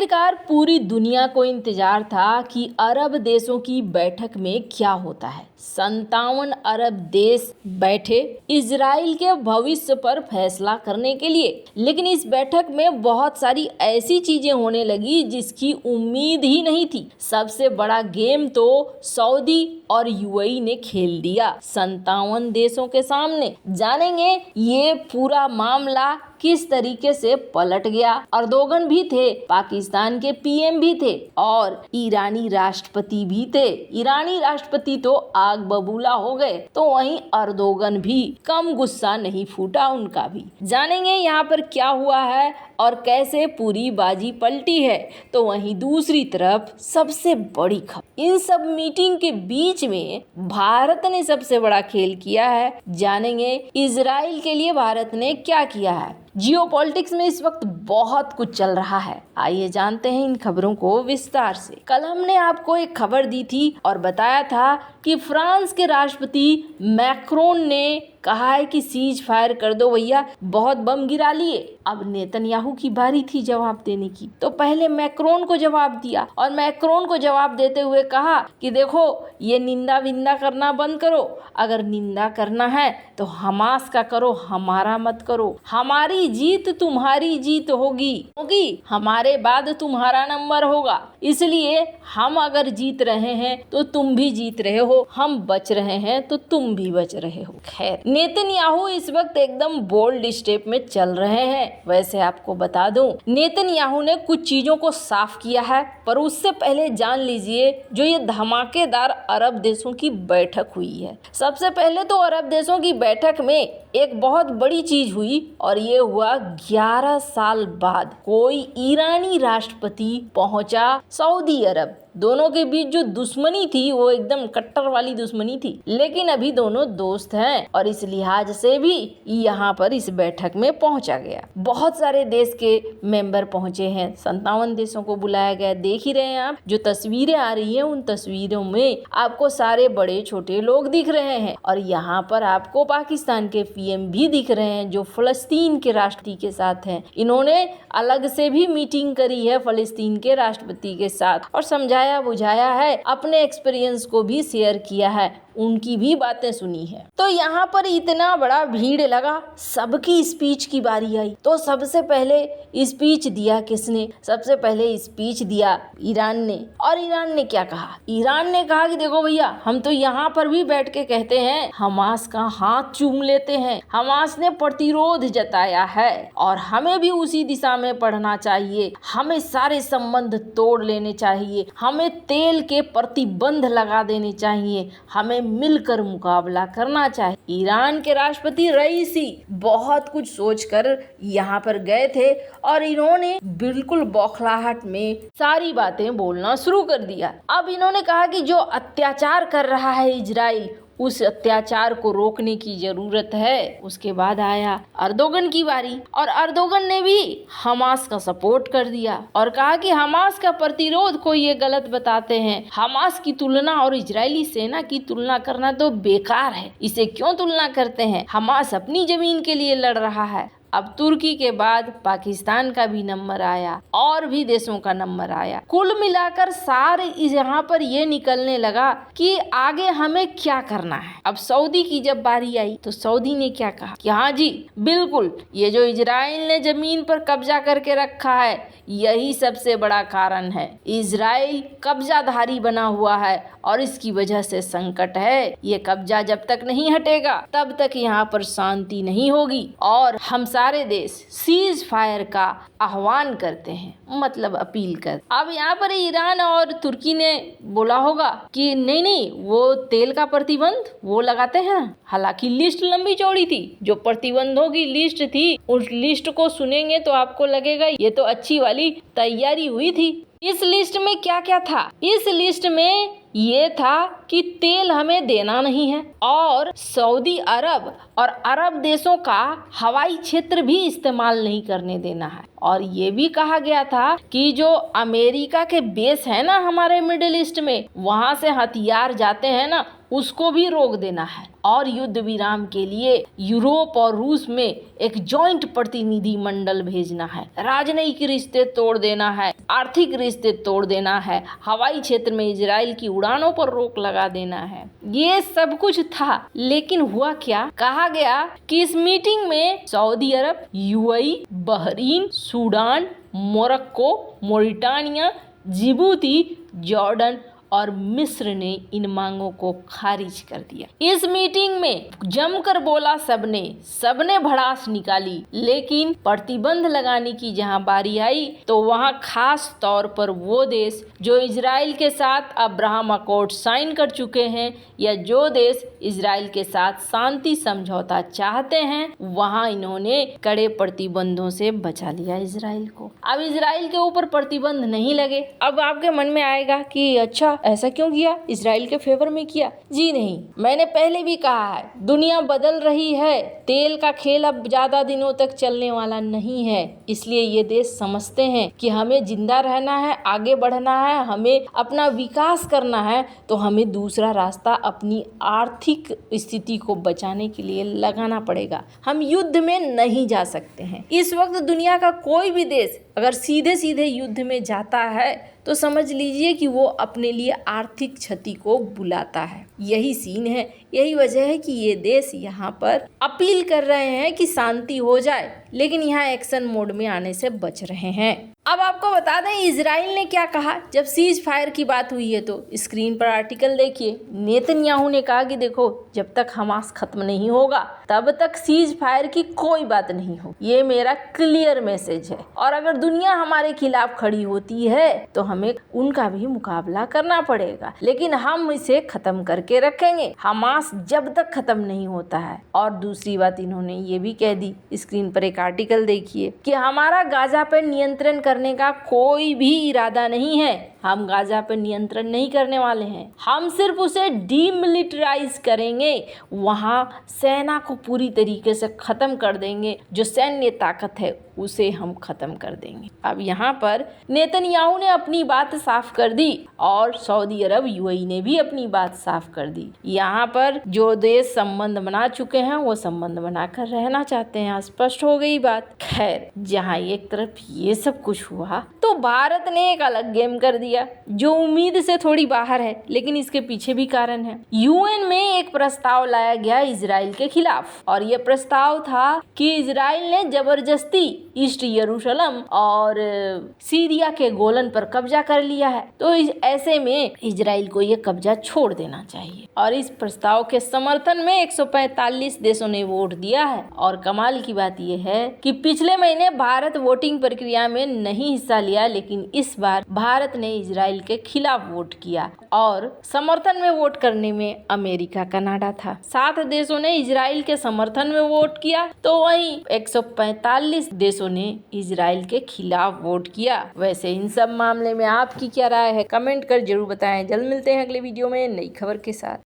आखिरकार पूरी दुनिया को इंतजार था कि अरब देशों की बैठक में क्या होता है। 57 अरब देश बैठे इजराइल के भविष्य पर फैसला करने के लिए, लेकिन इस बैठक में बहुत सारी ऐसी चीजें होने लगी जिसकी उम्मीद ही नहीं थी। सबसे बड़ा गेम तो सऊदी और यूएई ने खेल दिया 57 देशों के सामने। जानेंगे ये पूरा मामला किस तरीके से पलट गया। अर्दोगन भी थे, पाकिस्तान के पीएम भी थे और ईरानी राष्ट्रपति भी थे। ईरानी राष्ट्रपति तो आग बबूला हो गए, तो वहीं अर्दोगन भी कम गुस्सा नहीं फूटा उनका भी। जानेंगे यहाँ पर क्या हुआ है और कैसे पूरी बाजी पलटी है। तो वहीं दूसरी तरफ सबसे बड़ी खबर, इन सब मीटिंग के बीच में भारत ने सबसे बड़ा खेल किया है। जानेंगे इजराइल के लिए भारत ने क्या किया है। जियोपॉलिटिक्स में इस वक्त बहुत कुछ चल रहा है, आइए जानते हैं इन खबरों को विस्तार से। कल हमने आपको एक खबर दी थी और बताया था कि फ्रांस के राष्ट्रपति मैक्रोन ने कहा है कि सीज फायर कर दो भैया, बहुत बम गिरा लिए। अब नेतन्याहू की बारी थी जवाब देने की, तो पहले मैक्रोन को जवाब दिया और मैक्रोन को जवाब देते हुए कहा कि देखो ये निंदा विंदा करना बंद करो, अगर निंदा करना है तो हमास का करो, हमारा मत करो। हमारी जीत तुम्हारी जीत होगी, क्योंकि हमारे बाद तुम्हारा नंबर होगा, इसलिए हम अगर जीत रहे हैं तो तुम भी जीत रहे हो, हम बच रहे हैं तो तुम भी बच रहे हो। खैर, नेतन्याहू इस वक्त एकदम बोल्ड स्टेप में चल रहे हैं। वैसे आपको बता दूं, नेतन्याहू ने कुछ चीजों को साफ किया है, पर उससे पहले जान लीजिए जो ये धमाकेदार अरब देशों की बैठक हुई है। सबसे पहले तो अरब देशों की बैठक में एक बहुत बड़ी चीज हुई और ये हुआ 11 साल बाद कोई ईरानी राष्ट्रपति पहुंचा सऊदी अरब। दोनों के बीच जो दुश्मनी थी वो एकदम कट्टर वाली दुश्मनी थी, लेकिन अभी दोनों दोस्त हैं और इस लिहाज से भी यहाँ पर इस बैठक में पहुंचा गया। बहुत सारे देश के मेंबर पहुंचे हैं, 57 देशों को बुलाया गया। देख ही रहे हैं आप, जो तस्वीरें आ रही हैं उन तस्वीरों में आपको सारे बड़े छोटे लोग दिख रहे हैं और यहाँ पर आपको पाकिस्तान के पीएम भी दिख रहे हैं जो फलस्तीन के राष्ट्रपति के साथ हैं। इन्होंने अलग से भी मीटिंग करी है फलस्तीन के राष्ट्रपति के साथ और समझाया बुझाया है, अपने एक्सपीरियंस को भी शेयर किया है, उनकी भी बातें सुनी है। तो यहाँ पर इतना बड़ा भीड़ लगा, सबकी स्पीच की बारी आई। तो सबसे पहले स्पीच दिया किसने? सबसे पहले स्पीच दिया ईरान ने। और ईरान ने क्या कहा? ईरान ने कहा कि देखो भैया, हम तो यहाँ पर भी बैठ के कहते हैं, हमास का हाथ चूम लेते हैं। हमास ने प्रतिरोध जताया है और हमें भी उसी दिशा में बढ़ना चाहिए। हमें सारे संबंध तोड़ लेने चाहिए, हमें तेल के प्रतिबंध लगा देने चाहिए, हमें मिलकर मुकाबला करना चाहिए। ईरान के राष्ट्रपति रईसी बहुत कुछ सोचकर यहाँ पर गए थे और इन्होंने बिल्कुल बौखलाहट में सारी बातें बोलना शुरू कर दिया। अब इन्होंने कहा कि जो अत्याचार कर रहा है इजराइल, उस अत्याचार को रोकने की जरूरत है। उसके बाद आया अर्दोगन की बारी और अर्दोगन ने भी हमास का सपोर्ट कर दिया और कहा कि हमास का प्रतिरोध को ये गलत बताते हैं। हमास की तुलना और इजरायली सेना की तुलना करना तो बेकार है, इसे क्यों तुलना करते हैं? हमास अपनी जमीन के लिए लड़ रहा है। अब तुर्की के बाद पाकिस्तान का भी नंबर आया और भी देशों का नंबर आया। कुल मिलाकर सारे यहाँ पर ये निकलने लगा कि आगे हमें क्या करना है। अब सऊदी की जब बारी आई तो सऊदी ने क्या कहा कि हाँ जी बिल्कुल, ये जो इजराइल ने जमीन पर कब्जा करके रखा है यही सबसे बड़ा कारण है। इजराइल कब्जाधारी बना हुआ है और इसकी वजह से संकट है। ये कब्जा जब तक नहीं हटेगा तब तक यहाँ पर शांति नहीं होगी और हम सारे देश सीज फायर का आह्वान करते हैं, मतलब अपील कर। अब यहाँ पर ईरान और तुर्की ने बोला होगा कि नहीं नहीं, वो तेल का प्रतिबंध वो लगाते हैं। हालांकि लिस्ट लंबी चौड़ी थी, जो प्रतिबंधों की लिस्ट थी उस लिस्ट को सुनेंगे तो आपको लगेगा ये तो अच्छी वाली तैयारी हुई थी। इस लिस्ट में क्या क्या था? इस लिस्ट में ये था कि तेल हमें देना नहीं है और सऊदी अरब और अरब देशों का हवाई क्षेत्र भी इस्तेमाल नहीं करने देना है। और ये भी कहा गया था कि जो अमेरिका के बेस है ना हमारे मिडिल ईस्ट में, वहां से हथियार जाते हैं ना, उसको भी रोक देना है और युद्ध विराम के लिए यूरोप और रूस में एक जॉइंट प्रतिनिधि मंडल भेजना है। राजनयिक रिश्ते तोड़ देना है, आर्थिक रिश्ते तोड़ देना है, हवाई क्षेत्र में इजराइल की उड़ानों पर रोक लगा देना है। ये सब कुछ था, लेकिन हुआ क्या? कहा गया कि इस मीटिंग में Saudi Arab, UAE, Bahrain, Sudan, Morocco, Mauritania, Djibouti, Jordan और मिस्र ने इन मांगों को खारिज कर दिया। इस मीटिंग में जमकर बोला सबने भड़ास निकाली, लेकिन प्रतिबंध लगाने की जहां बारी आई तो वहां खास तौर पर वो देश जो इजराइल के साथ अब्राहम अकॉर्ड साइन कर चुके हैं या जो देश इजराइल के साथ शांति समझौता चाहते हैं, वहां इन्होंने कड़े प्रतिबंधों से बचा लिया इजराइल को। अब इजराइल के ऊपर प्रतिबंध नहीं लगे। अब आपके मन में आएगा कि अच्छा ऐसा क्यों किया, इजराइल के फेवर में किया? जी नहीं, मैंने पहले भी कहा है, दुनिया बदल रही है, तेल का खेल अब ज्यादा दिनों तक चलने वाला नहीं है। इसलिए ये देश समझते हैं कि हमें जिंदा रहना है, आगे बढ़ना है, हमें अपना विकास करना है, तो हमें दूसरा रास्ता अपनी आर्थिक स्थिति को बचाने के लिए लगाना पड़ेगा। हम युद्ध में नहीं जा सकते हैं। इस वक्त दुनिया का कोई भी देश अगर सीधे सीधे युद्ध में जाता है तो समझ लीजिए कि वो अपने लिए आर्थिक क्षति को बुलाता है। यही सीन है, यही वजह है कि ये देश यहाँ पर अपील कर रहे हैं कि शांति हो जाए, लेकिन यहाँ एक्शन मोड में आने से बच रहे हैं। अब आपको बता दें इजराइल ने क्या कहा जब सीज फायर की बात हुई है, तो स्क्रीन पर आर्टिकल देखिए। नेतन्याहू ने कहा कि देखो, जब तक हमास खत्म नहीं होगा तब तक सीज फायर की कोई बात नहीं हो। ये मेरा क्लियर मैसेज है, और अगर दुनिया हमारे खिलाफ खड़ी होती है तो हमें उनका भी मुकाबला करना पड़ेगा, लेकिन हम इसे खत्म करके रखेंगे हमास जब तक खत्म नहीं होता है। और दूसरी बात इन्होंने ये भी कह दी, स्क्रीन पर एक आर्टिकल देखिए, कि हमारा गाजा पर नियंत्रण करने का कोई भी इरादा नहीं है। हम गाजा पर नियंत्रण नहीं करने वाले हैं, हम सिर्फ उसे डीमिलिटराइज करेंगे, वहां सेना को पूरी तरीके से खत्म कर देंगे, जो सैन्य ताकत है उसे हम खत्म कर देंगे। अब यहाँ पर नेतन्याहू ने अपनी बात साफ कर दी और सऊदी अरब, यूएई ने भी अपनी बात साफ कर दी। यहाँ पर जो देश संबंध बना चुके हैं वो संबंध बनाकर रहना चाहते हैं, स्पष्ट हो गई बात। खैर, जहाँ एक तरफ ये सब कुछ हुआ तो भारत ने एक अलग गेम कर दिया जो उम्मीद से थोड़ी बाहर है, लेकिन इसके पीछे भी कारण है। यूएन में एक प्रस्ताव लाया गया इजराइल के खिलाफ, और ये प्रस्ताव था कि इजराइल ने जबरदस्ती ईस्ट यरूशलेम और सीरिया के गोलन पर कब्जा कर लिया है, तो ऐसे में इजराइल को ये कब्जा छोड़ देना चाहिए। और इस प्रस्ताव के समर्थन में 145 देशों ने वोट दिया है। और कमाल की बात यह है कि पिछले महीने भारत वोटिंग प्रक्रिया में नहीं हिस्सा लिया, लेकिन इस बार भारत ने इजराइल के खिलाफ वोट किया और समर्थन में वोट करने में अमेरिका, कनाडा था। 7 देशों ने इजराइल के समर्थन में वोट किया, तो वहीं 145 देशों ने इजराइल के खिलाफ वोट किया। वैसे इन सब मामले में आपकी क्या राय है, कमेंट कर जरूर बताएं। जल्द मिलते हैं अगले वीडियो में नई खबर के साथ।